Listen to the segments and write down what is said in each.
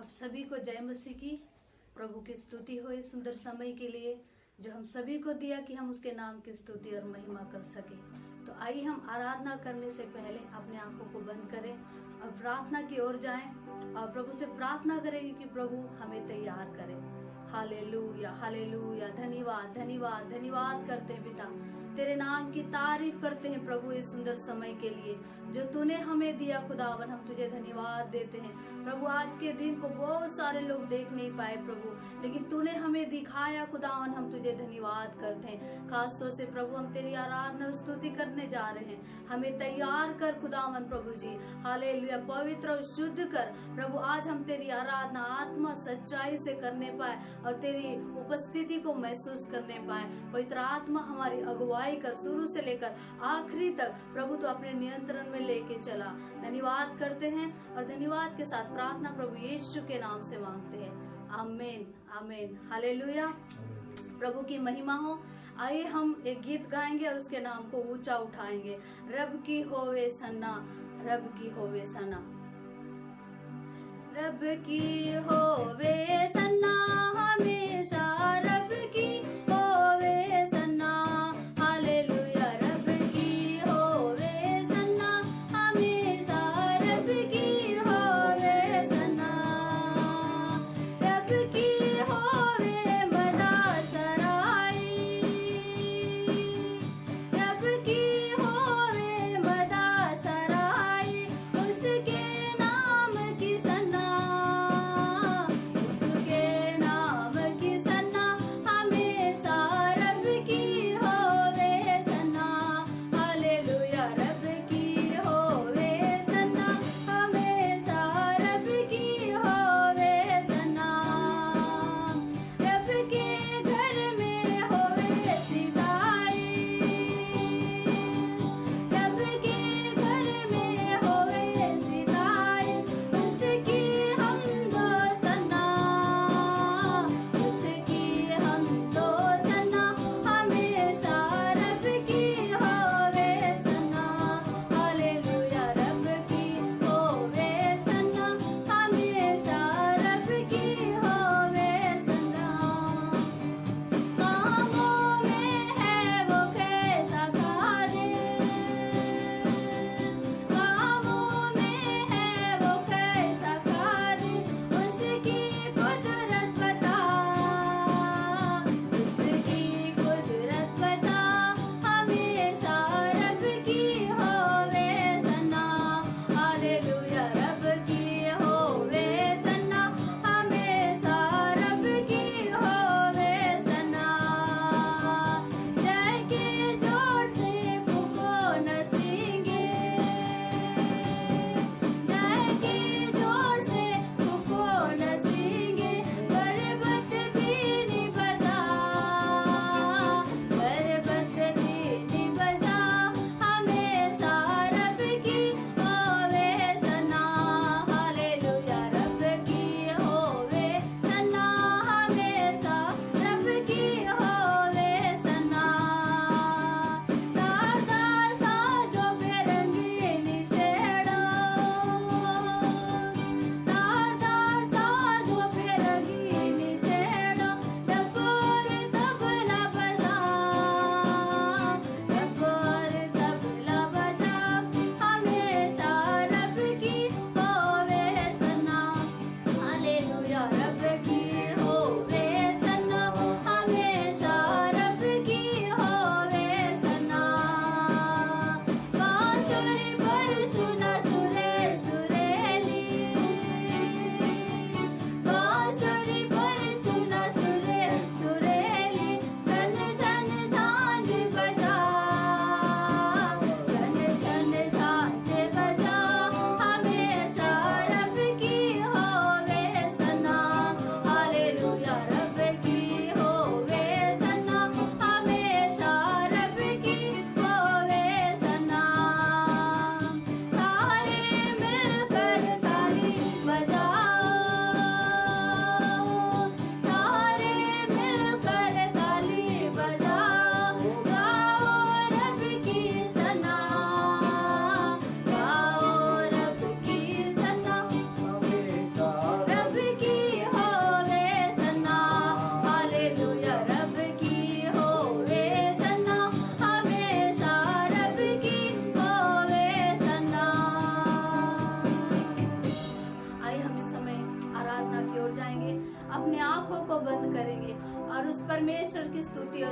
आप सभी को जय मसीह की। प्रभु की स्तुति हो इस सुंदर समय के लिए जो हम सभी को दिया कि हम उसके नाम की स्तुति और महिमा कर सके। तो आइए हम आराधना करने से पहले अपने आंखों को बंद करें और प्रार्थना की ओर जाएं और प्रभु से प्रार्थना करेंगे कि प्रभु हमें तैयार करें। Hallelujah hallelujah. धन्यवाद धन्यवाद धन्यवाद करते हैं पिता, तेरे नाम की तारीफ करते हैं प्रभु इस सुंदर समय के लिए जो तूने हमें दिया। खुदावन हम तुझे धन्यवाद देते हैं प्रभु। आज के दिन को बहुत सारे लोग देख नहीं पाए प्रभु, लेकिन तूने हमें दिखाया खुदावन, हम तुझे धन्यवाद करते हैं। खास तौर से प्रभु हम तेरी आराधना और स्तुति करने जा रहे हैं। हमें तैयार कर खुदावन प्रभु जी। हालेलुया। पवित्र और शुद्ध कर प्रभु। आज हम तेरी आराधना आत्मा सच्चाई से करने पाए और तेरी उपस्थिति को महसूस करने पाए। पवित्र आत्मा हमारी अगुवाई कर शुरू से लेकर आखिरी तक प्रभु तो अपने नियंत्रण में लेके चला। धन्यवाद करते हैं और धन्यवाद के साथ प्रार्थना प्रभु यीशु के नाम से मांगते हैं। आमीन आमीन। हालेलुया। प्रभु की महिमा हो। आइए हम एक गीत गाएंगे और उसके नाम को ऊंचा उठाएंगे। रब की होवे सना, रब की होवे सना, रब की होवे सना, हमेशा रब की होवे सना। हालेलुया। रब की होवे सना, हमेशा रब की होवे सना। रब की होवे मदा सराई, रब की होवे मदा सराई। उसके नाम की सना, उसके नाम की सना।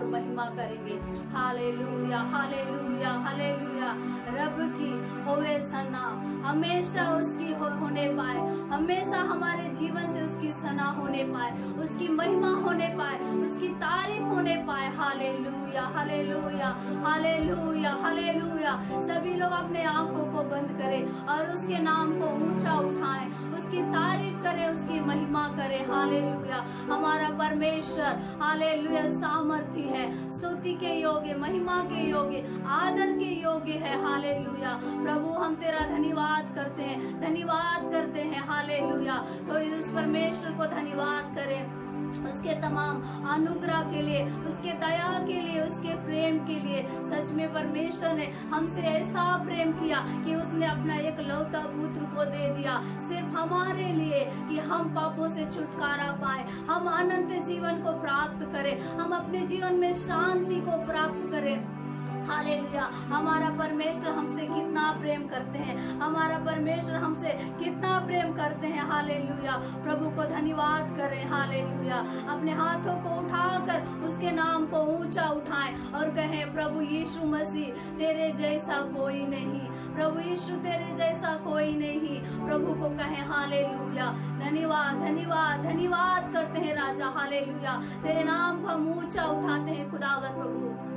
और महिमा करेंगे। Hallelujah, hallelujah, hallelujah. रब की होवे सना, हमेशा उसकी होने पाए, हमेशा हमारे जीवन से उसकी सना होने पाए, उसकी महिमा होने पाए, उसकी तारीफ होने पाए। Hallelujah, hallelujah, hallelujah, hallelujah. सभी लोग अपने आंखों को बंद करें और उसके नाम को ऊंचा उठाएं, उसकी तारीफ करें, उसकी महिमा करें। हालेलुया। हमारा परमेश्वर हालेलुया सामर्थी है, स्तुति के योग्य, महिमा के योग्य, आदर के योग्य है। हालेलुया। प्रभु हम तेरा धन्यवाद करते हैं, धन्यवाद करते हैं। हालेलुया। थोड़ी उस परमेश्वर को धन्यवाद करें, उसके तमाम अनुग्रह के लिए, उसके दया के लिए, उसके प्रेम के लिए। सच में परमेश्वर ने हमसे ऐसा प्रेम किया कि उसने अपना एक लौता पुत्र को दे दिया, सिर्फ हमारे लिए, कि हम पापों से छुटकारा पाए, हम अनंत जीवन को प्राप्त करें, हम अपने जीवन में शांति को प्राप्त करें। हालेलुया। हमारा परमेश्वर हमसे कितना प्रेम करते हैं, हमारा परमेश्वर हमसे कितना प्रेम करते हैं। हालेलुया। प्रभु को धन्यवाद करें। हालेलुया। अपने हाथों को उठाकर उसके नाम को ऊंचा उठाएं और कहें, प्रभु यीशु मसीह तेरे जैसा कोई नहीं, प्रभु यीशु तेरे जैसा कोई नहीं। प्रभु को कहें हालेलुया। धन्यवाद, धन्यवाद, धन्यवाद करते हैं राजा। हालेलुया। तेरे नाम को हम ऊंचा उठाते हैं खुदावन प्रभु।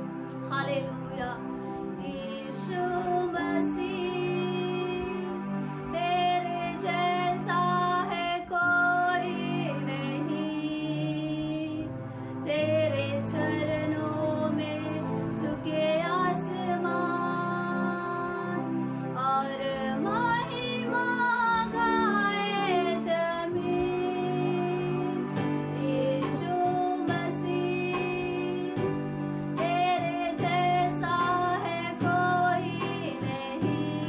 हालेलुया। यीशु मसीह तेरे जैसा है कोई नहीं, तेरे चरणों में झुके आसमान और महिमा गाए जमीन। यीशु मसीह तेरे जैसा है कोई नहीं,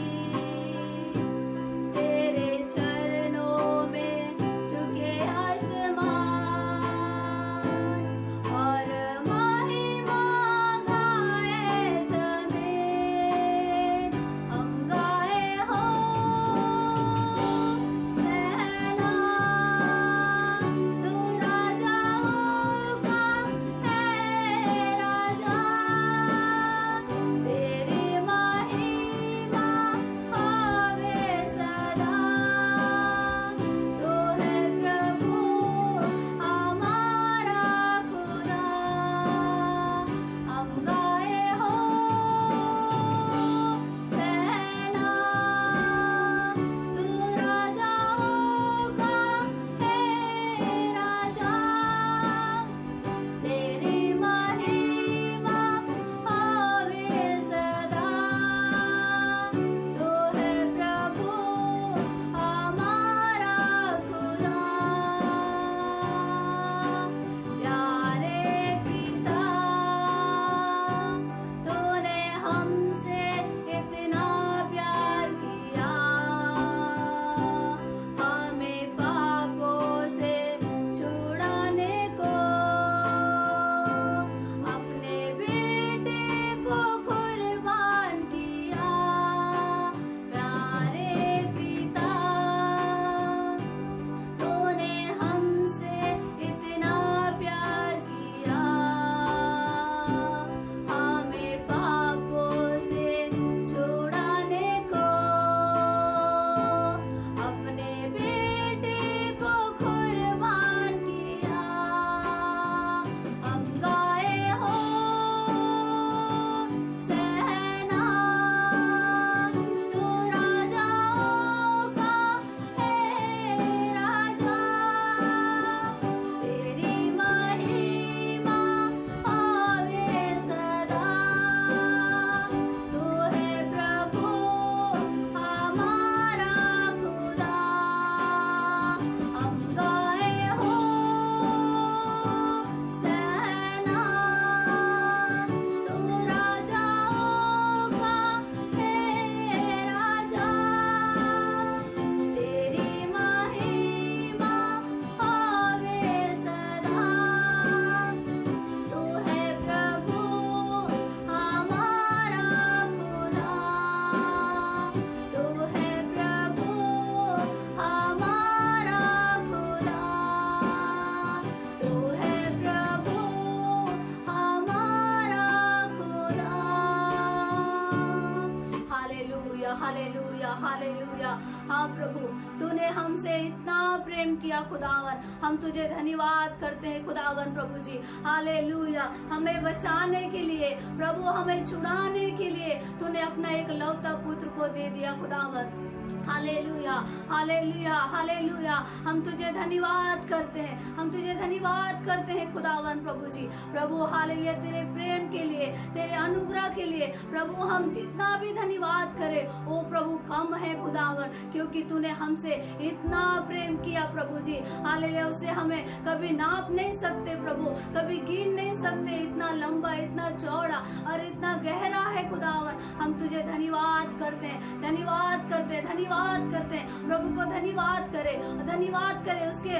हालेलुया। हाँ प्रभु, तूने हमसे इतना प्रेम किया खुदावन, हम तुझे धन्यवाद करते हैं खुदावन प्रभु जी। हालेलुया। हमें बचाने के लिए प्रभु, हमें छुड़ाने के लिए तूने अपना एक लौता पुत्र को दे दिया खुदावन। Hallelujah, hallelujah, hallelujah. हम तुझे धन्यवाद करते हैं, हम तुझे धन्यवाद करते हैं खुदावन प्रभु जी। प्रभु हालेलुया, तेरे प्रेम के लिए, तेरे अनुग्रह के लिए प्रभु हम जितना भी धन्यवाद करें वो प्रभु कम है खुदावन, क्योंकि तूने हमसे इतना प्रेम किया प्रभु जी। हालेलुया, उसे हमें कभी नाप नहीं सकते प्रभु, कभी गिन नहीं सकते। इतना लंबा, इतना चौड़ा और इतना गहरा है खुदावन। हम तुझे धन्यवाद करते हैं, धन्यवाद करते हैं, धन्यवाद करते हैं। प्रभु को धन्यवाद करें, धन्यवाद करें, उसके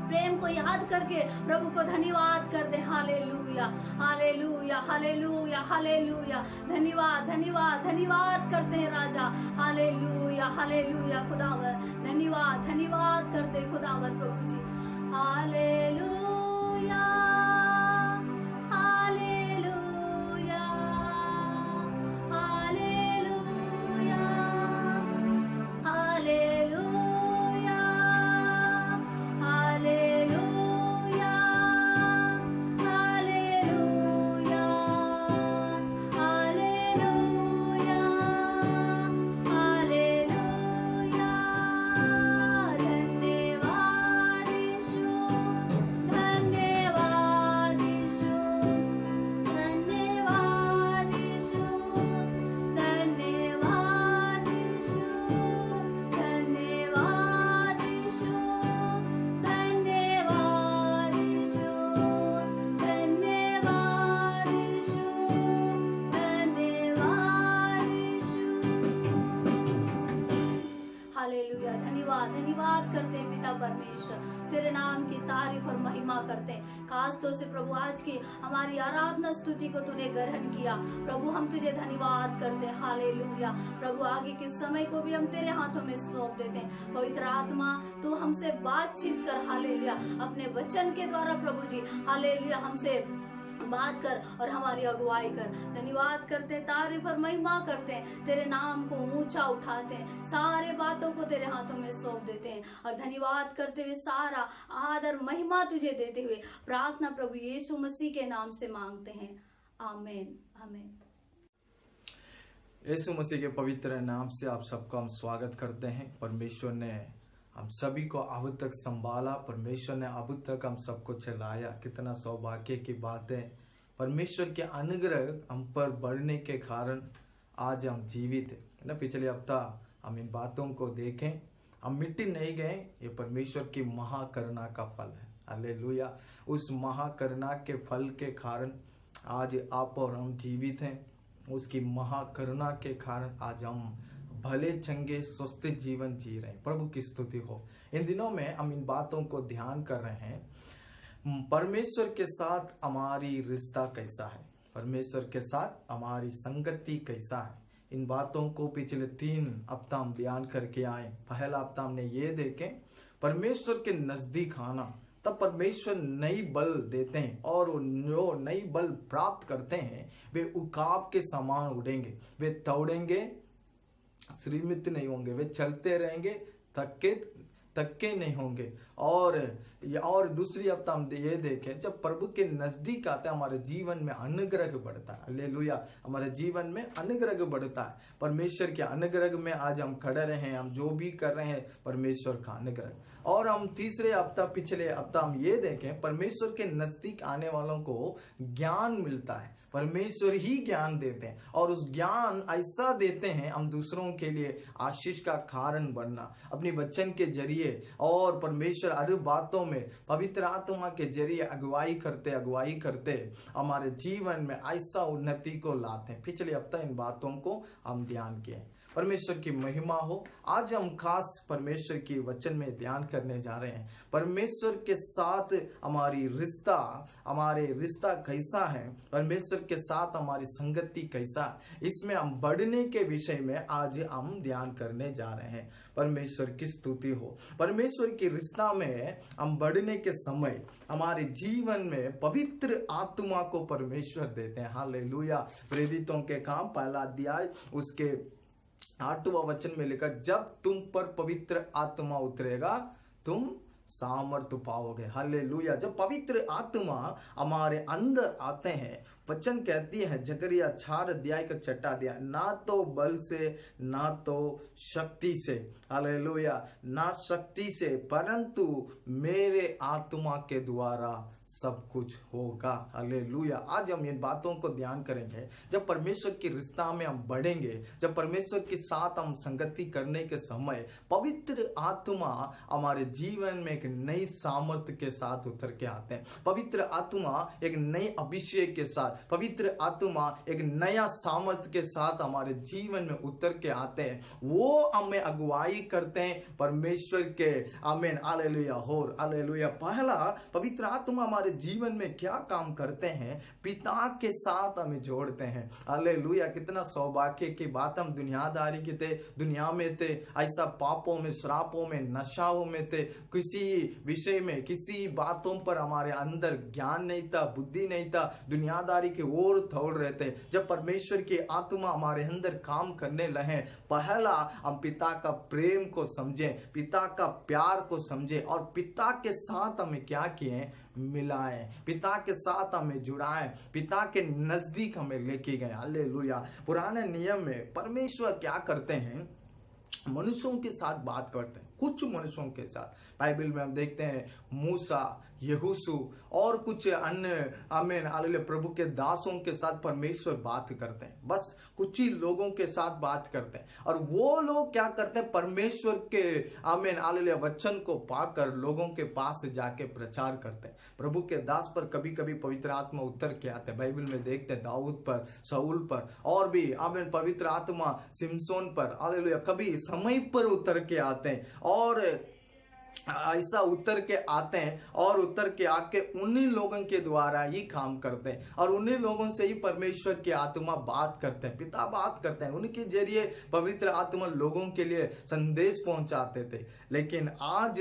प्रेम को याद करके प्रभु को धन्यवाद कर दे। Hallelujah, hallelujah, hallelujah, hallelujah. धन्यवाद, धन्यवाद, धन्यवाद करते हैं राजा। हालेलुया, हालेलुया खुदावन, धन्यवाद, धन्यवाद करते हैं खुदावन प्रभु जी। Hallelujah, hallelujah, hallelujah, hallelujah, hallelujah, hallelujah, hallelujah, hallelujah. धन्यवाद यीशु, धन्यवाद यीशु, धन्यवाद यीशु, धन्यवाद यीशु, धन्यवाद यीशु, धन्यवाद यीशु, धन्यवाद यीशु, धन्यवाद यीशु। हालेलुया। धन्यवाद, धन्यवाद करते हैं पिता परमेश्वर, तेरे नाम की तारीफ और महिमा करते हैं। खास तौर से प्रभु आज की हमारी आराधना स्तुति को तूने ग्रहण किया प्रभु, हम तुझे धन्यवाद करते हैं। हालेलुया। प्रभु आगे के समय को भी हम तेरे हाथों में सौंप देते हैं। पवित्र आत्मा तू हमसे बातचीत कर। हालेलुया। अपने वचन के द्वारा प्रभु जी हालेलुया हमसे बात कर और हमारी अगुवाई कर। धन्यवाद करते हैं, तारीफ और महिमा करते हैं, तेरे नाम को ऊंचा उठाते हैं, सारे बातों को तेरे हाथों में सौंप देते हैं और धन्यवाद करते हुए सारा आदर महिमा तुझे देते हुए प्रार्थना प्रभु यीशु मसीह के नाम से मांगते हैं। आमीन, आमीन। यीशु मसीह के पवित्र नाम से आप सबका हम स्वागत करते हैं। परमेश्वर ने हम सभी को अब तक संभाला, परमेश्वर ने अब तक हम सबको चलाया। कितना सौभाग्य की बात है। परमेश्वर के अनुग्रह हम पर बढ़ने के कारण आज हम जीवित है ना। पिछले हफ्ता हम इन बातों को देखें, हम मिट्टी नहीं गए, ये परमेश्वर की महाकरुणा का फल है। हालेलुया। उस महाकरुणा के फल के कारण आज आप और हम जीवित हैं। उसकी महाकरुणा के कारण आज हम भले चंगे स्वस्थ जीवन जी रहे हैं। प्रभु की स्तुति हो। इन दिनों में हम इन बातों को ध्यान कर रहे हैं। परमेश्वर के साथ हमारी रिश्ता कैसा है, परमेश्वर के साथ हमारी संगति कैसा है। इन बातों को पिछले 3 हफ्ता हम ध्यान करके आए। पहला हफ्ता हमने ये देखे परमेश्वर के नजदीक आना, तब परमेश्वर नई बल देते हैं और जो नई बल प्राप्त करते हैं वे उकाब के समान उड़ेंगे, वे दौड़ेंगे, श्रीमित नहीं होंगे, वे चलते रहेंगे, थक्के नहीं होंगे। और दूसरी हफ्ता हम ये देखें, जब प्रभु के नजदीक आते हैं हमारे जीवन में अनुग्रह बढ़ता है। हालेलुया। हमारे जीवन में अनुग्रह बढ़ता है। परमेश्वर के अनुग्रह में आज हम खड़े रहे, हम जो भी कर रहे हैं परमेश्वर का अनुग्रह। और हम तीसरे हफ्ता पिछले हफ्ता हम ये देखें, परमेश्वर के नजदीक आने वालों को ज्ञान मिलता है। परमेश्वर ही ज्ञान देते हैं और उस ज्ञान ऐसा देते हैं हम दूसरों के लिए आशीष का कारण बनना अपनी वचन के जरिए। और परमेश्वर हर बातों में पवित्र आत्मा के जरिए अगुवाई करते हमारे जीवन में ऐसा उन्नति को लाते हैं। पिछले हफ्ता इन बातों को हम ध्यान किए। परमेश्वर की महिमा हो। आज हम खास परमेश्वर की वचन में ध्यान करने जा रहे हैं। परमेश्वर के साथ हमारी रिश्ता कैसा है, परमेश्वर के साथ हमारी संगति कैसा, इसमें हम बढ़ने के विषय में आज हम ध्यान करने जा रहे हैं। परमेश्वर की स्तुति हो। परमेश्वर की रिश्ता में हम बढ़ने के समय हमारे जीवन में पवित्र आत्मा को परमेश्वर देते हैं। हालेलुया। प्रेरितों के काम 1 अध्याय उसके 8वां वचन में लिखा, जब तुम पर पवित्र आत्मा उतरेगा तुम सामर्थ्य पाओगे। हालेलुया। जब पवित्र आत्मा हमारे अंदर आते हैं, वचन कहती है जकरिया 4 अध्याय का 6 अध्याय, ना तो बल से ना तो शक्ति से, हालेलुया, ना शक्ति से परंतु मेरे आत्मा के द्वारा सब कुछ होगा। हालेलुया। आज हम इन बातों को ध्यान करेंगे। जब परमेश्वर की रिश्ता में हम बढ़ेंगे, जब परमेश्वर के साथ हम संगति करने के समय पवित्र आत्मा हमारे जीवन में एक नई सामर्थ्य के साथ उतर के आते हैं। पवित्र आत्मा एक नई अभिषेक के साथ, पवित्र आत्मा एक नया सामर्थ्य के साथ हमारे जीवन में उतर के आते हैं। वो हमें अगुवाई करते हैं परमेश्वर के। आमीन, हालेलुया। और हालेलुया, पहला पवित्र आत्मा हमारे जीवन में क्या काम करते हैं, पिता के साथ हमें जोड़ते हैं। हालेलुया। कितना सौभाग्य की बात, हम दुनियादारी के थे, दुनिया में थे, ऐसा पापों में, श्रापों में, नशाओं में थे, किसी विषय में, किसी बातों पर हमारे अंदर ज्ञान नहीं था, बुद्धि नहीं था, दुनियादारी की ओर दौड़ रहे थे। जब परमेश्वर की आत्मा हमारे अंदर काम करने लगे, पहला हम पिता का प्रेम को समझें, पिता का प्यार को समझें और पिता के साथ हमें क्या किए, मिलाएं, पिता के साथ हमें जुड़ाएं, पिता के नजदीक हमें लेके गए। हालेलुया। पुराने नियम में परमेश्वर क्या करते हैं, मनुष्यों के साथ बात करते हैं, कुछ मनुष्यों के साथ। बाइबल में हम देखते हैं मूसा, यहोशू और कुछ अन्य, आमीन, हालेलुया, प्रभु के दासों के साथ परमेश्वर बात करते हैं। बस कुछ ही लोगों के साथ बात करते हैं और वो लोग क्या करते हैं, परमेश्वर के, आमीन, हालेलुया, वचन को पाकर लोगों के पास जाके प्रचार करते हैं। प्रभु के दास पर कभी कभी पवित्र आत्मा उतर के आते हैं। बाइबल में देखते हैं दाऊद पर, शाऊल पर और भी, आमीन, पवित्र आत्मा सिमसोन पर, हालेलुया, कभी समय पर उतर के आते हैं और ऐसा उतर के आते हैं और उतर के आके उन्हीं लोगों के द्वारा ही काम करते हैं और उन्हीं लोगों से ही परमेश्वर की आत्मा बात करते हैं, पिता बात करते हैं, उनके जरिए पवित्र आत्मा लोगों के लिए संदेश पहुंचाते थे। लेकिन आज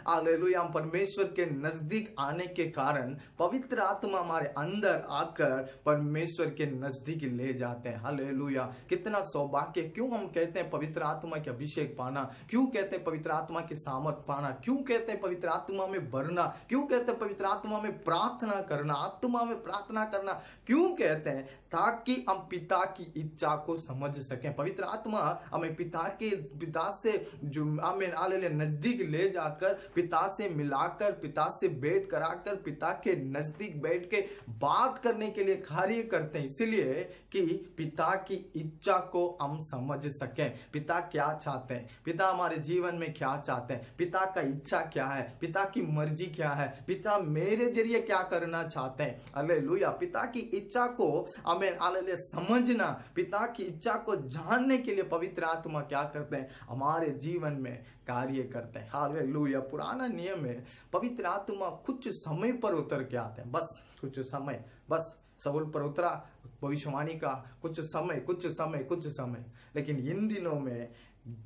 हालेलुया, हम परमेश्वर के नजदीक आने के कारण पवित्र आत्मा हमारे अंदर आकर परमेश्वर के नजदीक ले जाते हैं। हालेलुया। कितना सौभाग्य। क्यों हम कहते हैं पवित्र आत्मा के अभिषेक पाना, क्यों कहते हैं पवित्र आत्मा की सामर्थ पाना, क्यों कहते हैं पवित्र आत्मा में भरना, क्यों कहते हैं पवित्र आत्मा में प्रार्थना करना, आत्मा में प्रार्थना करना क्यों कहते हैं, ताकि हम पिता की इच्छा को समझ सकें। पवित्र आत्मा हमें पिता से जो, आमीन, हालेलुया, नजदीक ले जाकर पिता से मिलाकर, पिता से भेंट कराकर, पिता के नजदीक बैठ के बात करने के लिए कार्य करते हैं, इसलिए कि पिता की इच्छा को हम समझ सकें। पिता क्या चाहते हैं, पिता हमारे जीवन में क्या चाहते हैं, पिता का इच्छा क्या है, पिता की मर्जी क्या है, पिता मेरे जरिए क्या करना चाहते हैं। हालेलुया। पिता की इच्छा को हमें, हालेलुया, समझना, पिता की इच्छा को जानने के लिए पवित्र आत्मा क्या करते हैं, हमारे जीवन में कार्य करते हैं। हालेलुया। पुराना नियम में पवित्र आत्मा कुछ समय पर उतर के आते हैं, बस कुछ समय, बस शाऊल पर उतरा भविष्यवाणी का कुछ समय। लेकिन इन दिनों में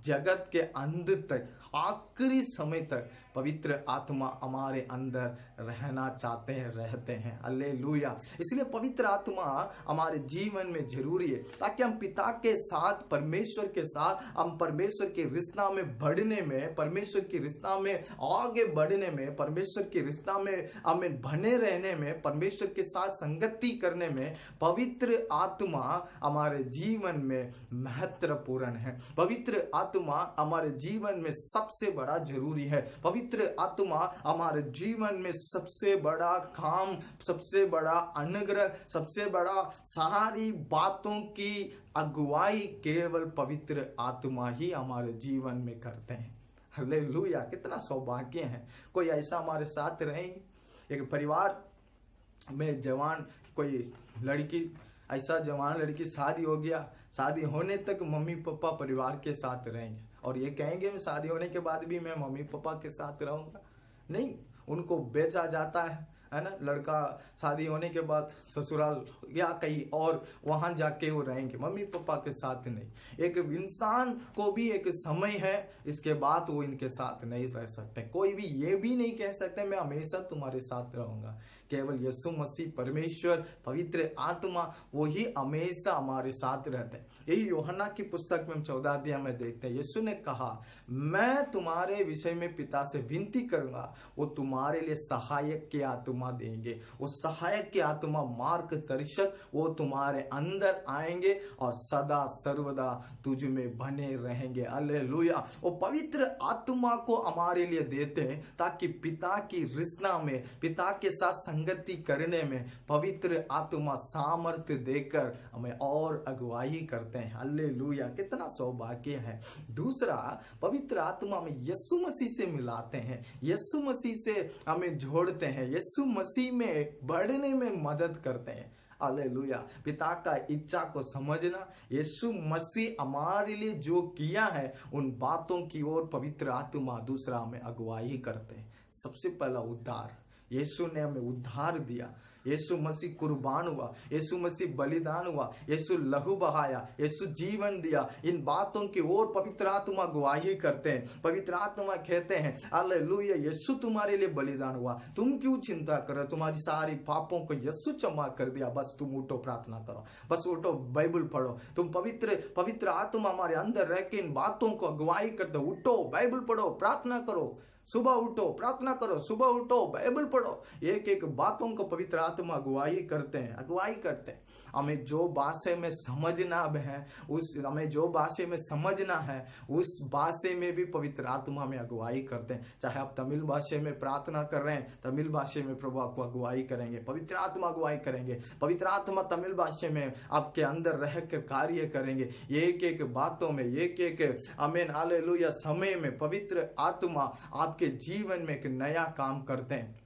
जगत के अंत तक, आखिरी समय तक पवित्र आत्मा हमारे अंदर रहना चाहते हैं, रहते हैं। हालेलुया। इसलिए पवित्र आत्मा हमारे जीवन में जरूरी है, ताकि हम पिता के साथ, परमेश्वर के साथ, हम परमेश्वर के रिश्ता में बढ़ने में, परमेश्वर की रिश्ता में आगे बढ़ने में, परमेश्वर की रिश्ता में हमें बने रहने में, परमेश्वर के साथ संगति करने में पवित्र आत्मा हमारे जीवन में महत्वपूर्ण है। पवित्र आत्मा हमारे जीवन में सबसे बड़ा जरूरी है। पवित्र आत्मा हमारे जीवन में सबसे बड़ा काम, सबसे बड़ा अनुग्रह, सबसे बड़ा सारी बातों की अगुवाई केवल पवित्र आत्मा ही हमारे जीवन में करते हैं। हालेलुया। कितना सौभाग्य है। कोई ऐसा हमारे साथ रहे, एक परिवार में जवान कोई लड़की, ऐसा जवान लड़की शादी हो गया, शादी होने तक मम्मी पापा परिवार के साथ रहेंगे और ये कहेंगे मैं शादी होने के बाद भी मैं मम्मी पापा के साथ रहूंगा। नहीं, उनको बेचा जाता है, है ना, लड़का शादी होने के बाद ससुराल या कहीं और वहां जाके वो रहेंगे, मम्मी पापा के साथ नहीं। एक इंसान को भी एक समय है, इसके बाद वो इनके साथ नहीं रह सकते। कोई भी ये भी नहीं कह सकते मैं हमेशा तुम्हारे साथ रहूंगा। केवल यीशु मसीह परमेश्वर पवित्र आत्मा वही हमेशा हमारे साथ रहते हैं। यही यूहन्ना की पुस्तक में हम 14 अध्याय में देखते हैं, यीशु ने कहा मैं तुम्हारे विषय में पिता से विनती करूंगा, वो तुम्हारे लिए सहायक की आत्मा देंगे। वो सहायक की आत्मा मार्गदर्शक वो तुम्हारे अंदर आएंगे और सदा सर्वदा तुझ में बने रहेंगे। हालेलुया। वो पवित्र आत्मा को हमारे लिए देते हैं ताकि पिता की रिश्ता में, पिता के साथ संगति करने में पवित्र आत्मा सामर्थ्य देकर हमें और अगुवाई करते हैं। हालेलुया, कितना सौभाग्य है। दूसरा, पवित्र आत्मा में यीशु मसीह से मिलाते हैं, यीशु मसीह से हमें जोड़ते हैं, यीशु मसीह में बढ़ने में मदद करते हैं। हालेलुया। पिता का इच्छा को समझना, यीशु मसीह हमारे लिए जो किया है उन बातों की ओर पवित्र आत्मा दूसरा हमें अगुवाई करते हैं। सबसे पहला उद्धार, यीशु ने हमें उद्धार दिया, यीशु मसीह कुर्बान हुआ, यीशु मसीह बलिदान हुआ, यीशु लहू बहाया, यीशु जीवन दिया। इन बातों की ओर पवित्र आत्मा गवाही करते हैं। पवित्र आत्मा कहते हैं हालेलुया, यीशु तुम्हारे लिए बलिदान हुआ, तुम क्यों चिंता करो, तुम्हारी सारी पापों को यीशु क्षमा कर दिया। बस तुम उठो, प्रार्थना करो, बस उठो, बाइबल पढ़ो। तुम पवित्र आत्मा हमारे अंदर रह के इन बातों को अगुवाई करते, उठो, बाइबल पढ़ो, प्रार्थना करो, सुबह उठो, प्रार्थना करो, सुबह उठो, बाइबल पढ़ो। एक एक बातों को पवित्र आत्मा अगुवाई करते हैं। हमें जो भाषा में समझना है हमें जो भाषा में समझना है उस भाषा में भी पवित्र आत्मा में अगुवाई करते हैं। चाहे आप तमिल भाषा में प्रार्थना कर रहे हैं, तमिल भाषा में प्रभु आपको अगुवाई करेंगे, पवित्र आत्मा अगुवाई करेंगे। पवित्र आत्मा तमिल भाषा में आपके अंदर रह कर कार्य करेंगे। एक एक बातों में, एक एक आमीन हालेलुया समय में पवित्र आत्मा आपके जीवन में एक नया काम करते हैं।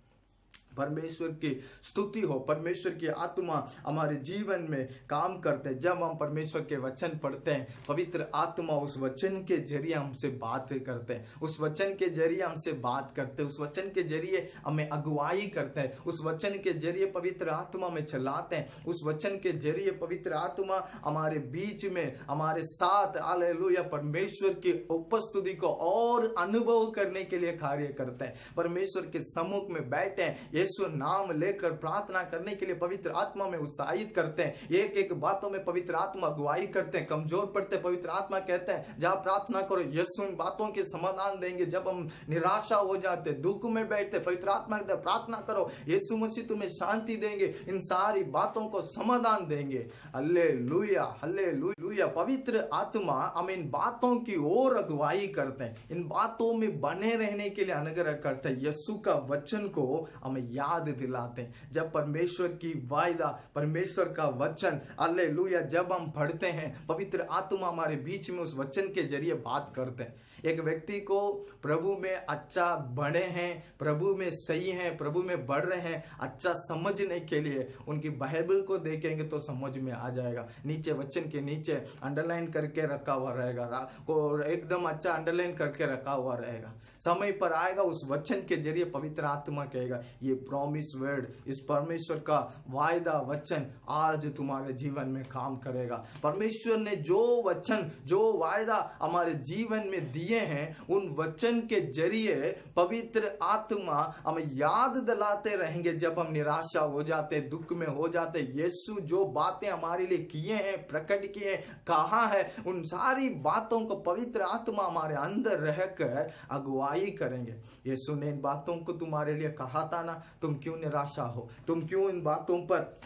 परमेश्वर की स्तुति हो, परमेश्वर की आत्मा हमारे जीवन में काम करते हैं। जब हम परमेश्वर के वचन पढ़ते हैं, पवित्र आत्मा उस वचन के जरिए हमसे बात करते हैं, उस वचन के जरिए हमसे बात करते हैं, उस वचन के जरिए हमें अगुवाई करते हैं, उस वचन के जरिए पवित्र आत्मा में चलाते हैं, उस वचन के जरिए पवित्र आत्मा हमारे बीच में हमारे साथ हालेलुया परमेश्वर की उपस्थिति को और अनुभव करने के लिए कार्य करते हैं। परमेश्वर के सम्मुख में बैठे हैं, यीशु नाम लेकर प्रार्थना करने के लिए पवित्र आत्मा में उत्साहित करते हैं। एक एक बातों में पवित्र आत्मा अगुवाई करते हैं। कमजोर पड़ते पवित्र आत्मा कहते हैं जहां प्रार्थना करो, यीशु इन बातों के समाधान देंगे। जब हम निराशा हो जाते, दुख में बैठते, पवित्र आत्मा कहते हैं प्रार्थना करो, यीशु मसीह तुम्हें शांति देंगे, इन सारी बातों को समाधान देंगे। Hallelujah, hallelujah. पवित्र आत्मा हम इन बातों की ओर अगुवाई करते हैं, इन बातों में बने रहने के लिए अनुग्रह करते हैं। यीशु का वचन को हमें याद दिलाते हैं। जब परमेश्वर की वायदा, परमेश्वर का वचन हालेलुया जब हम पढ़ते हैं, पवित्र आत्मा हमारे बीच में उस वचन के जरिए बात करते हैं। एक व्यक्ति को प्रभु में अच्छा बढ़े हैं, प्रभु में सही हैं, प्रभु में बढ़ रहे हैं, अच्छा समझने के लिए उनकी बाइबल को देखेंगे तो समझ में आ जाएगा। नीचे वचन के नीचे अंडरलाइन करके रखा हुआ रहेगा, को एकदम अच्छा अंडरलाइन करके रखा हुआ रहेगा। समय पर आएगा उस वचन के जरिए पवित्र आत्मा कहेगा ये प्रॉमिस वर्ड, इस परमेश्वर का वायदा वचन आज तुम्हारे जीवन में काम करेगा। परमेश्वर ने जो वचन, जो वायदा हमारे जीवन में दिए हैं, उन वचन के जरिए पवित्र आत्मा हमें याद दिलाते रहेंगे। जब हम निराशा हो जाते, दुख में हो जाते, यीशु जो बातें हमारे लिए किए हैं, प्रकट किए हैं, कहा है, उन सारी बातों को पवित्र आत्मा हमारे अंदर रहकर अगुवाई करेंगे। यीशु ने इन बातों को तुम्हारे लिए कहा था ना, तुम क्यों निराशा हो, तुम क्यों इन बातों पर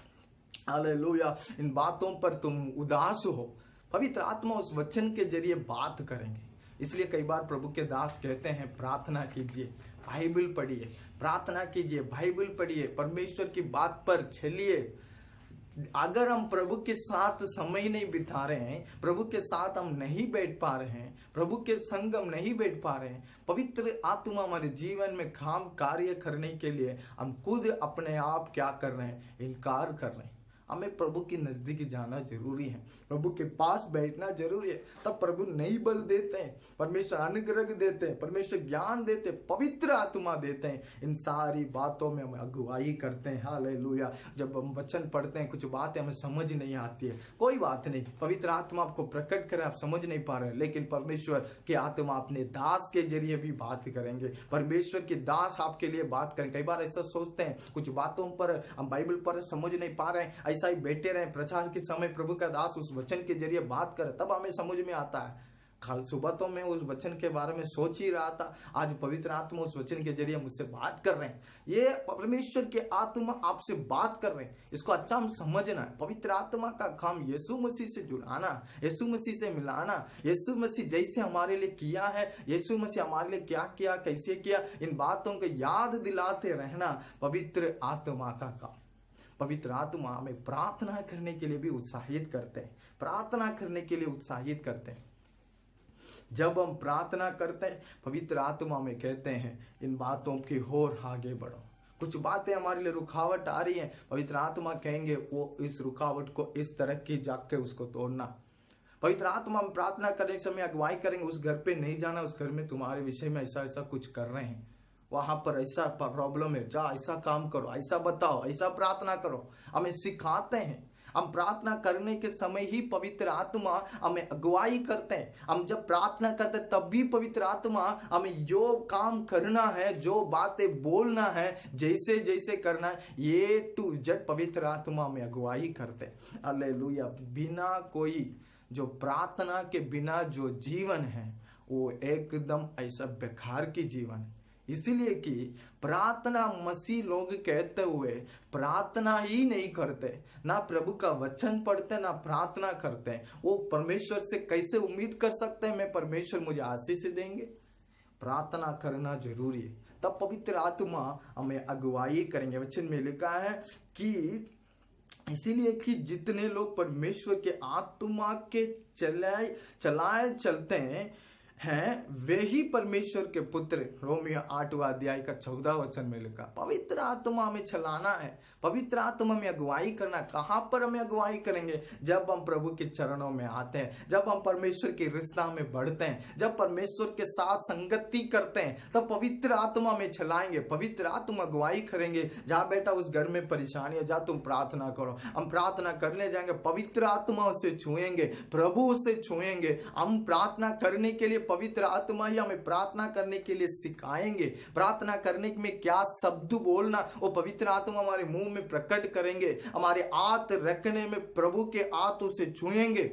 हालेलुया इन बातों पर तुम उदास हो। पवित्र आत्मा उस वचन के जरिए बात करेंगे। इसलिए कई बार प्रभु के दास कहते हैं प्रार्थना कीजिए, बाइबल पढ़िए, प्रार्थना कीजिए, बाइबल पढ़िए, परमेश्वर की बात पर चलिए। अगर हम प्रभु के साथ समय नहीं बिता रहे हैं, प्रभु के साथ हम नहीं बैठ पा रहे हैं, प्रभु के संग हम नहीं बैठ पा रहे हैं, पवित्र आत्मा हमारे जीवन में काम कार्य करने के लिए हम खुद अपने आप क्या कर रहे हैं, इनकार कर रहे हैं। हमें प्रभु की नजदीक जाना जरूरी है, प्रभु के पास बैठना जरूरी है। तब प्रभु नई बल देते हैं, परमेश्वर अनुग्रह देते हैं, परमेश्वर ज्ञान देते हैं, पवित्र आत्मा देते हैं। इन सारी बातों में हम अगुवाई करते हैं। हालेलुया। जब हम वचन पढ़ते हैं, कुछ बातें हमें समझ नहीं आती है, कोई बात नहीं, पवित्र आत्मा आपको प्रकट करे, आप समझ नहीं पा रहे, लेकिन परमेश्वर की आत्मा अपने दास के जरिए भी बात करेंगे। परमेश्वर के दास आपके लिए बात करें। कई बार ऐसा सोचते हैं, कुछ बातों पर हम बाइबल पर समझ नहीं पा रहे हैं, ऐसा ही बैठे रहे प्रचार के समय प्रभु का दास उस वचन के जरिए बात करे, तब हमें समझ में आता है। कल सुबह तो मैं उस वचन के बारे में सोच ही रहा था, आज पवित्र आत्मा उस वचन के जरिए मुझसे बात कर रहे हैं। ये परमेश्वर के आत्मा आपसे बात कर रहे हैं, इसको अच्छा हम समझना है। पवित्र आत्मा का काम यीशु मसीह से जुड़ाना, यीशु मसीह से मिलाना, यीशु मसीह जैसे हमारे लिए किया है, यीशु मसीह हमारे लिए क्या किया, कैसे किया, इन बातों को याद दिलाते रहना पवित्र आत्मा का काम। पवित्र आत्मा हमें प्रार्थना करने के लिए भी उत्साहित करते हैं, प्रार्थना करने के लिए उत्साहित करते हैं। जब हम प्रार्थना करते हैं, पवित्र आत्मा में कहते हैं इन बातों की ओर आगे बढ़ो। कुछ बातें हमारे लिए रुकावट आ रही हैं, पवित्र आत्मा कहेंगे वो इस रुकावट को इस तरह की जाके उसको तोड़ना। पवित्र आत्मा हम प्रार्थना करने के समय अगुवाई करेंगे, उस घर पे नहीं जाना, उस घर में तुम्हारे विषय में ऐसा ऐसा कुछ कर रहे हैं, वहां पर ऐसा प्रॉब्लम है, जा ऐसा काम करो, ऐसा बताओ, ऐसा प्रार्थना करो। हमें सिखाते हैं। हम प्रार्थना करने के समय ही पवित्र आत्मा हमें अगुवाई करते हैं। हम जब प्रार्थना करते हैं तब भी पवित्र आत्मा हमें जो काम करना है, जो बातें बोलना है, जैसे जैसे करना है, ये टू जेड पवित्र आत्मा में अगुवाई करते हैं। हालेलुया। बिना कोई जो प्रार्थना के बिना जो जीवन है वो एकदम ऐसा बेकार की जीवन है। इसीलिए कि प्रार्थना मसीह लोग कहते हुए प्रार्थना ही नहीं करते, ना प्रभु का वचन पढ़ते, ना प्रार्थना करते। वो परमेश्वर से कैसे उम्मीद कर सकते हैं मैं परमेश्वर मुझे आशीष देंगे? प्रार्थना करना जरूरी है, तब पवित्र आत्मा हमें अगुवाई करेंगे। वचन में लिखा है कि इसीलिए कि जितने लोग परमेश्वर के आत्मा के चलाए चलते हैं वे ही परमेश्वर के पुत्र। रोमियो 8वां अध्याय का 14 वचन में लिखा। पवित्र आत्मा में चलाना है, पवित्र आत्मा में अगुवाई करना। कहां पर हमें अगुवाई करेंगे? जब हम प्रभु के चरणों में आते हैं, जब हम परमेश्वर के रिश्ता में बढ़ते हैं, जब परमेश्वर के साथ संगति करते हैं, तब पवित्र आत्मा में चलाएंगे, पवित्र आत्मा अगुवाई करेंगे। जा बेटा उस घर में परेशानी है, जा तुम प्रार्थना करो। हम प्रार्थना करने जाएंगे, पवित्र आत्मा उसे छुएंगे, प्रभु उसे छुएंगे। हम प्रार्थना करने के लिए पवित्र आत्मा ही हमें प्रार्थना करने के लिए सिखाएंगे। प्रार्थना करने में क्या शब्द बोलना वो पवित्र आत्मा हमारे मुंह में प्रकट करेंगे। हमारे हाथ रखने में प्रभु के हाथ उसे छुएंगे,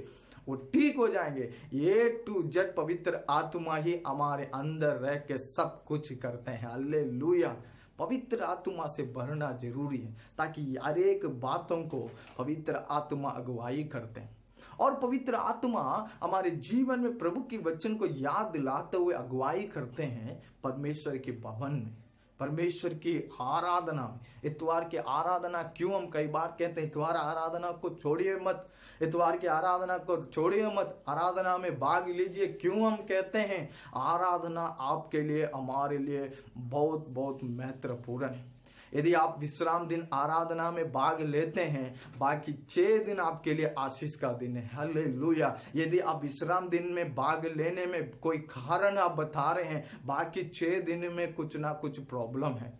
वो ठीक हो जाएंगे। ये टू जेड पवित्र आत्मा ही हमारे अंदर रह के सब कुछ करते हैं। हालेलुया। पवित्र आत्मा से भरना जरूरी है ताकि हर एक बातों को पवित्र आत्मा अगुवाई करते हैं। और पवित्र आत्मा हमारे जीवन में प्रभु के वचन को याद दिलाते हुए अगुवाई करते हैं परमेश्वर के भवन में, परमेश्वर की आराधना में। इतवार की आराधना क्यों हम कई बार कहते हैं इतवार आराधना को छोड़िए मत, इतवार की आराधना को छोड़िए मत, आराधना में भाग लीजिए। क्यों हम कहते हैं? आराधना आपके लिए, हमारे लिए बहुत बहुत महत्वपूर्ण है। यदि आप विश्राम दिन आराधना में भाग लेते हैं, बाकी 6 दिन आपके लिए आशीष का दिन है। हालेलुया। यदि आप विश्राम दिन में भाग लेने में कोई कारण आप बता रहे हैं, बाकी 6 दिन में कुछ ना कुछ प्रॉब्लम है।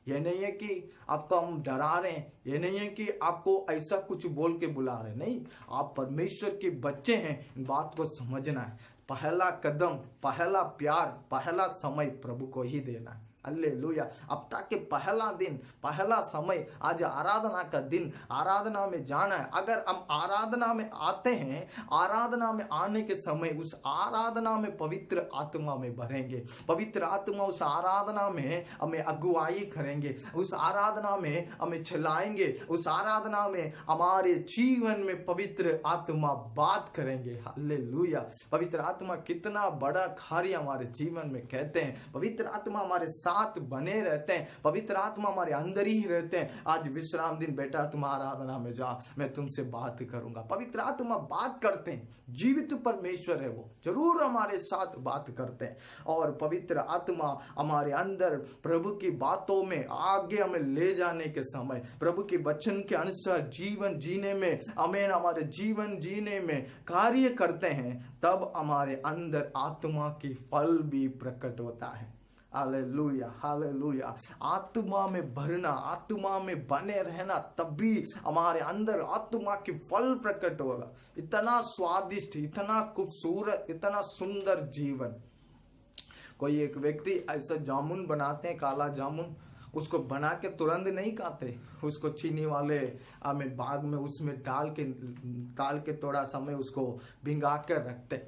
यह नहीं है कि आपको हम डरा रहे हैं, यह नहीं है कि आपको ऐसा कुछ बोल के बुला रहे हैं, नहीं। आप परमेश्वर के बच्चे हैं, इन बात को समझना है। पहला कदम, पहला प्यार, पहला समय प्रभु को ही देना है। हालेलुया। अब तक के पहला दिन, पहला समय, आज आराधना का दिन, आराधना में जाना है। अगर हम आराधना में आते हैं, आराधना में आने के समय उस आराधना में पवित्र आत्मा में भरेंगे, पवित्र आत्मा उस आराधना में हमें अगुवाई करेंगे, उस आराधना में हमें चलाएंगे, उस आराधना में हमारे जीवन में पवित्र आत्मा बात करेंगे। हालेलुया। पवित्र आत्मा कितना बड़ा कार्य हमारे जीवन में कहते हैं। पवित्र आत्मा हमारे साथ साथ बने रहते हैं, पवित्र आत्मा हमारे अंदर ही रहते हैं। आज विश्राम दिन बेटा तुम आराधना में जा, मैं तुमसे बात करूंगा। पवित्र आत्मा बात करते हैं, जीवित परमेश्वर है, वो जरूर हमारे साथ बात करते हैं। और पवित्र आत्मा हमारे अंदर प्रभु की बातों में आगे हमें ले जाने के समय, प्रभु के वचन के अनुसार जीवन जीने में, आमीन, हमारे जीवन जीने में कार्य करते हैं, तब हमारे अंदर आत्मा की फल भी प्रकट होता है। Hallelujah, hallelujah. आत्मा में भरना, आत्मा में बने रहना, तभी हमारे अंदर आत्मा की फल प्रकट होगा। इतना स्वादिष्ट, इतना खूबसूरत, इतना सुंदर जीवन। कोई एक व्यक्ति ऐसा जामुन बनाते हैं, काला जामुन, उसको बना के तुरंत नहीं खाते, उसको चीनी वाले हमें बाग में उसमें डाल के थोड़ा समय उसको भिंगा कर रखते।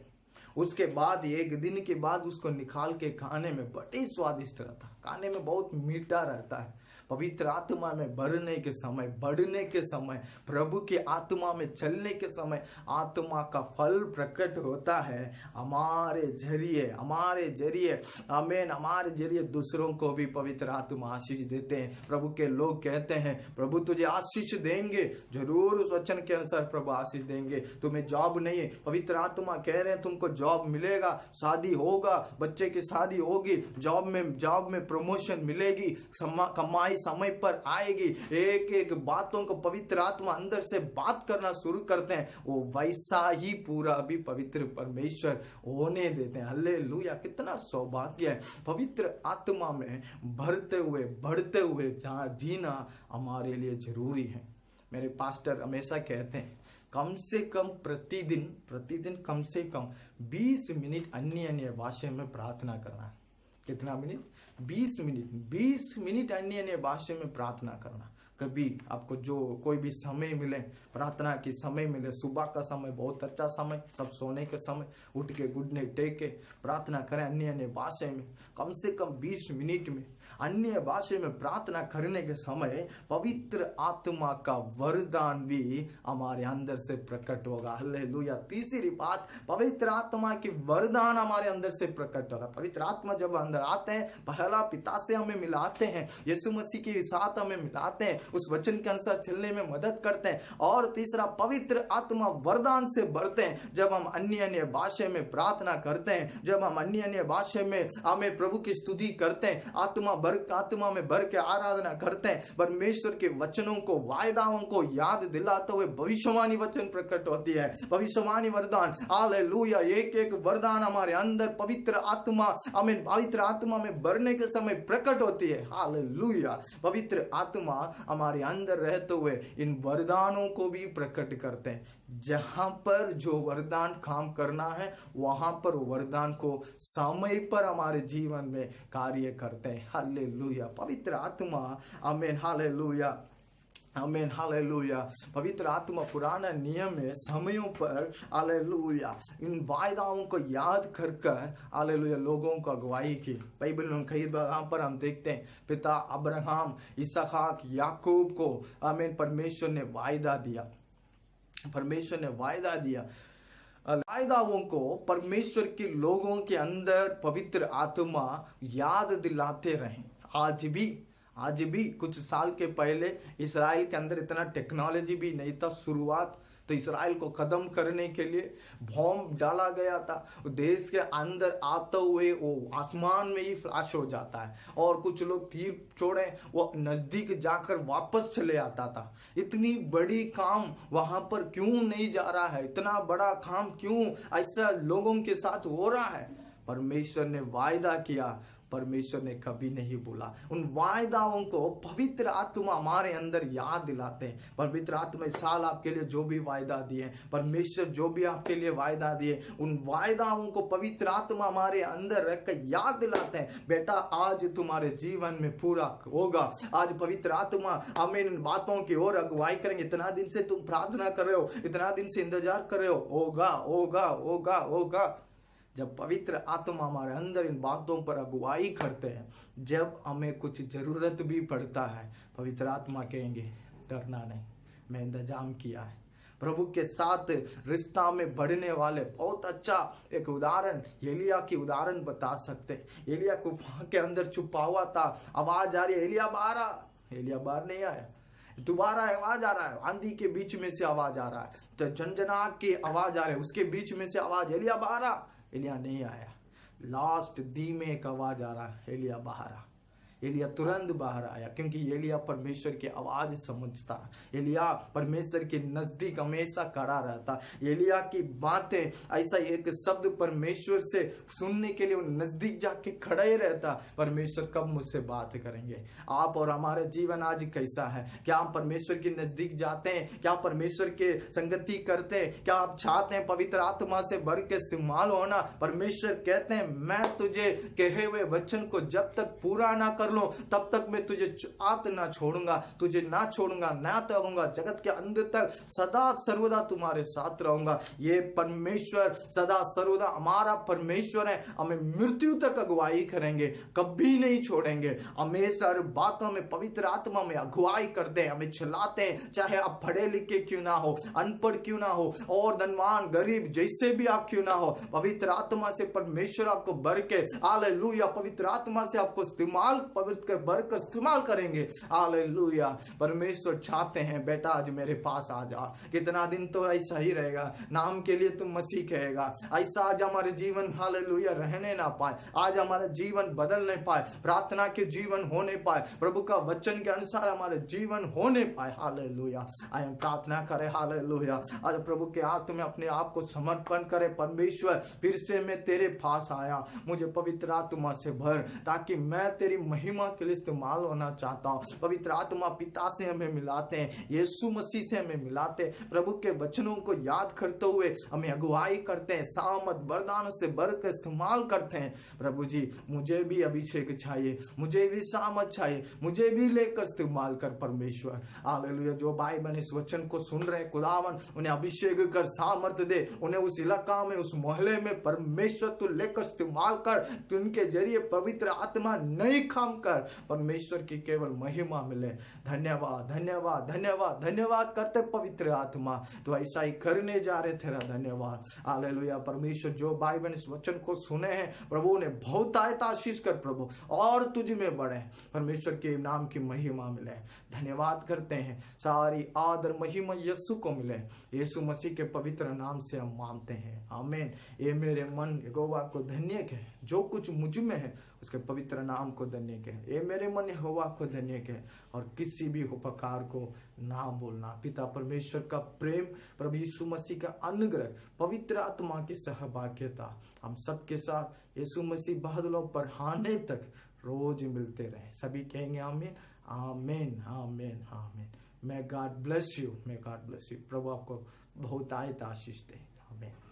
उसके बाद एक दिन के बाद उसको निकाल के खाने में बड़ी स्वादिष्ट रहता, खाने में बहुत मीठा रहता है। पवित्र आत्मा में बढ़ने के समय, बढ़ने के समय, प्रभु के आत्मा में चलने के समय आत्मा का फल प्रकट होता है हमारे जरिए, हमारे जरिए, आमीन, हमारे जरिए दूसरों को भी पवित्र आत्मा आशीष देते हैं। प्रभु के लोग कहते हैं प्रभु तुझे आशीष देंगे, जरूर उस वचन के अनुसार प्रभु आशीष देंगे। तुम्हें जॉब नहीं है, पवित्र आत्मा कह रहे हैं तुमको जॉब मिलेगा, शादी होगा, बच्चे की शादी होगी, जॉब में प्रमोशन मिलेगी, कमाई समय पर आएगी। एक एक बातों को पवित्र आत्मा अंदर से बात करना शुरू करते हैं, वो वैसा ही पूरा भी पवित्र परमेश्वर होने देते हैं। हालेलुया, कितना सौभाग्य है। पवित्र आत्मा में भरते हुए बढ़ते हुए जीना हमारे लिए जरूरी है। मेरे पास्टर हमेशा कहते हैं कम से कम प्रतिदिन कम से कम 20 मिनट अन्य भाषा में प्रार्थना करना। कितना मिनट? 20 मिनट अन्य भाषा में प्रार्थना करना। कभी आपको जो कोई भी समय मिले, प्रार्थना की समय मिले, सुबह का समय बहुत अच्छा समय, सब सोने के समय उठ के घुटने टेक के प्रार्थना करें अन्य भाषा में। कम से कम 20 मिनट में अन्य भाषा में प्रार्थना करने के समय पवित्र आत्मा का वरदान भी हमारे अंदर से प्रकट होगा। हालेलुया। तीसरी बात, पवित्र आत्मा की वरदान हमारे अंदर से प्रकट होगा। पवित्र आत्मा जब अंदर आते हैं, पहला पिता से हमें मिलाते हैं, यीशु मसीह के साथ हमें मिलाते हैं, उस वचन के अनुसार चलने में मदद करते हैं। और तीसरा, पवित्र आत्मा वरदान से बढ़ते हैं जब हम अन्य भाषा में प्रार्थना करते हैं, जब हम अन्य भाषा में हमें प्रभु की स्तुति करते हैं, आत्मा में भर के आराधना करते हैं, परमेश्वर के वचनों को, वायदाओं को याद दिलाते हुए भविष्यवाणी वचन प्रकट होती है, भविष्यवाणी वरदान। हालेलुया। एक एक वरदान हमारे अंदर पवित्र आत्मा, हमें पवित्र आत्मा में भरने के समय प्रकट होती है। हालेलुया। पवित्र आत्मा हमारे अंदर रहते हुए इन वरदानों को भी प्रकट करते हैं। जहां पर जो वरदान काम करना है, वहां पर वरदान को समय पर हमारे जीवन में कार्य करते हैं। हालेलुया। पवित्र आत्मा, आमीन, हालेलुया, आमीन, हालेलुया। पवित्र आत्मा पुराना नियम में समयों पर, हालेलुया, इन वायदाओं को याद कर हालेलुया लोगों को अगुवाई की। बाइबल में कई जगह पर हम देखते हैं पिता अब्राहम, इसहाक, याकूब को, आमीन, परमेश्वर ने वायदा दिया, परमेश्वर ने वायदा दिया। वायदाओं को परमेश्वर के लोगों के अंदर पवित्र आत्मा याद दिलाते रहे। आज भी कुछ साल के पहले इस्राएल के अंदर इतना टेक्नोलॉजी भी नहीं था। शुरुआत तो इस्राएल को खत्म करने के लिए बॉम्ब डाला गया था। देश के अंदर आते हुए वो आसमान में ही फ्लैश हो जाता है, और कुछ लोग तीर छोड़े वो नजदीक जाकर वापस चले आता था। इतनी बड़ी काम वहां पर क्यों नहीं जा रहा है? इतना बड़ा काम क्यों ऐसा लोगों के साथ हो रहा है? परमेश्वर ने वायदा किया, परमेश्वर ने कभी नहीं बोला। उन वायदाओं को पवित्र आत्मा हमारे अंदर याद दिलाते हैं। पवित्र आत्मा इस साल आपके लिए जो भी वायदा दिए, परमेश्वर जो भी आपके लिए वायदा दिए, उन वायदाओं को पवित्र आत्मा हमारे अंदर रखकर याद दिलाते हैं। बेटा आज तुम्हारे जीवन में पूरा होगा। आज पवित्र आत्मा हमें इन बातों की ओर अगुवाई करेंगे। इतना दिन से तुम प्रार्थना कर रहे हो, इतना दिन से इंतजार कर रहे हो, होगा होगा होगा होगा। जब पवित्र आत्मा हमारे अंदर इन बातों पर अगुवाई करते हैं, जब हमें कुछ जरूरत भी पड़ता है, पवित्र आत्मा कहेंगे डरना नहीं, मैं इंतजाम किया है। प्रभु के साथ रिश्ता में बढ़ने वाले बहुत अच्छा एक उदाहरण एलिया की उदाहरण बता सकते। एलिया गुफा के अंदर छुपा हुआ था, आवाज आ रही है एलिया बाहर आ, एलिया बाहर नहीं आया। दोबारा आवाज आ रहा है, आंधी के बीच में से आवाज आ रहा है, तो झंझनाहट की आवाज आ रही है, उसके बीच में से आवाज एलिया बाहर आ, एलिया नहीं आया। लास्ट दी में एक आवाज आ रहा है एलिया बाहर आ। एलिया तुरंत बाहर आया क्योंकि एलिया परमेश्वर की आवाज समझता। एलिया परमेश्वर के नजदीक हमेशा खड़ा रहता। एलिया की बातें ऐसा एक शब्द परमेश्वर से सुनने के लिए नजदीक जाके खड़ा ही रहता। परमेश्वर कब मुझसे बात करेंगे। आप और हमारा जीवन आज कैसा है? क्या हम परमेश्वर के नजदीक जाते हैं? क्या परमेश्वर के संगति करते हैं? क्या आप चाहते हैं पवित्र आत्मा से भर के इस्तेमाल होना? परमेश्वर कहते हैं मैं तुझे कहे हुए वचन को जब तक पूरा ना कर लो तब तक मैं तुझे आत ना छोड़ूंगा, तुझे ना छोड़ूंगा, ना त्यागूंगा, जगत के अंत तक सदा सर्वदा तुम्हारे साथ रहूंगा। ये परमेश्वर सदा सर्वदा हमारा परमेश्वर है। हमें मृत्यु तक अगुवाई करेंगे, कभी नहीं छोड़ेंगे। हमेशा हर बातों में पवित्र आत्मा में अगुवाई करते हैं, हमें चलाते हैं। चाहे आप पढ़े लिखे क्यों ना हो, अनपढ़ क्यों ना हो, और धनवान गरीब जैसे भी आप क्यों ना हो, पवित्र आत्मा से परमेश्वर आपको भर के हालेलुया पवित्र आत्मा से आपको इस्तेमाल पवित्र भर कर इस्तेमाल करेंगे। हालेलुया। परमेश्वर चाहते हैं बेटा आज मेरे पास आ जा। कितना दिन तो ऐसा ही रहेगा, नाम के लिए तुम मसीह कहेगा। ऐसा आज हमारे जीवन हालेलुया रहने ना पाए, आज हमारा जीवन बदल नहीं पाए, प्रार्थना के जीवन होने पाए, प्रभु का वचन के अनुसार हमारे जीवन होने पाए। हालेलुया। आइए प्रार्थना करें। हालेलुया। आज प्रभु के हाथ में अपने आप को समर्पण करें। परमेश्वर फिर से मैं तेरे पास आया, मुझे पवित्र आत्मा से भर ताकि मैं तेरी महिमा के लिए इस्तेमाल होना चाहता हूँ। पवित्र आत्मा पिता से हमें मिलाते हैं, यीशु मसीह से हमें मिलाते हैं, प्रभु के वचनों को याद करते हुए हमें अगुवाई करते हैं, सामर्थ वरदानों से भर कर इस्तेमाल करते हैं। प्रभु जी मुझे भी अभिषेक चाहिए, मुझे भी सामर्थ चाहिए, मुझे भी लेकर इस्तेमाल कर परमेश्वर। हालेलुया। जो भाई बहन इस वचन को सुन रहे खुदावन उन्हें अभिषेक कर सामर्थ दे, उन्हें उस इलाका में उस मोहल्ले में परमेश्वर तू लेकर इस्तेमाल कर, तू उनके जरिए पवित्र आत्मा नई काम कर, परमेश्वर की केवल महिमा मिले। धन्यवाद धन्यवाद धन्यवाद धन्यवाद करते पवित्र आत्मा, तो ऐसा ही करने जा रहे तेरा धन्यवाद। हालेलुया। परमेश्वर जो भाई बहन इस वचन को सुने हैं प्रभु ने बहुत आयता आशीष कर प्रभु और तुझ में बढ़े, परमेश्वर के नाम की महिमा मिले। धन्यवाद करते हैं, सारी आदर महिमा यीशु को मिले, यीशु मसीह के पवित्र नाम से हम मानते हैं। आमीन। ये मेरे मन यहोवा को धन्य कहे, जो कुछ मुझ में है उसके पवित्र नाम को धन्य कहे। ये मेरे मन यहोवा को धन्य कहे और किसी भी उपकार को ना भूलना। पिता परमेश्वर का प्रेम, प्रभु यीशु मसीह का अनुग्रह, पवित्र आत्मा की सहभागिता हम सबके साथ यीशु मसीह बादलों पर आने तक रोज मिलते रहे। सभी कहेंगे आमीन आमीन आमीन आमीन। may God bless you, may God bless you। प्रभु आपको बहुत आयत आशीष दे। आमीन।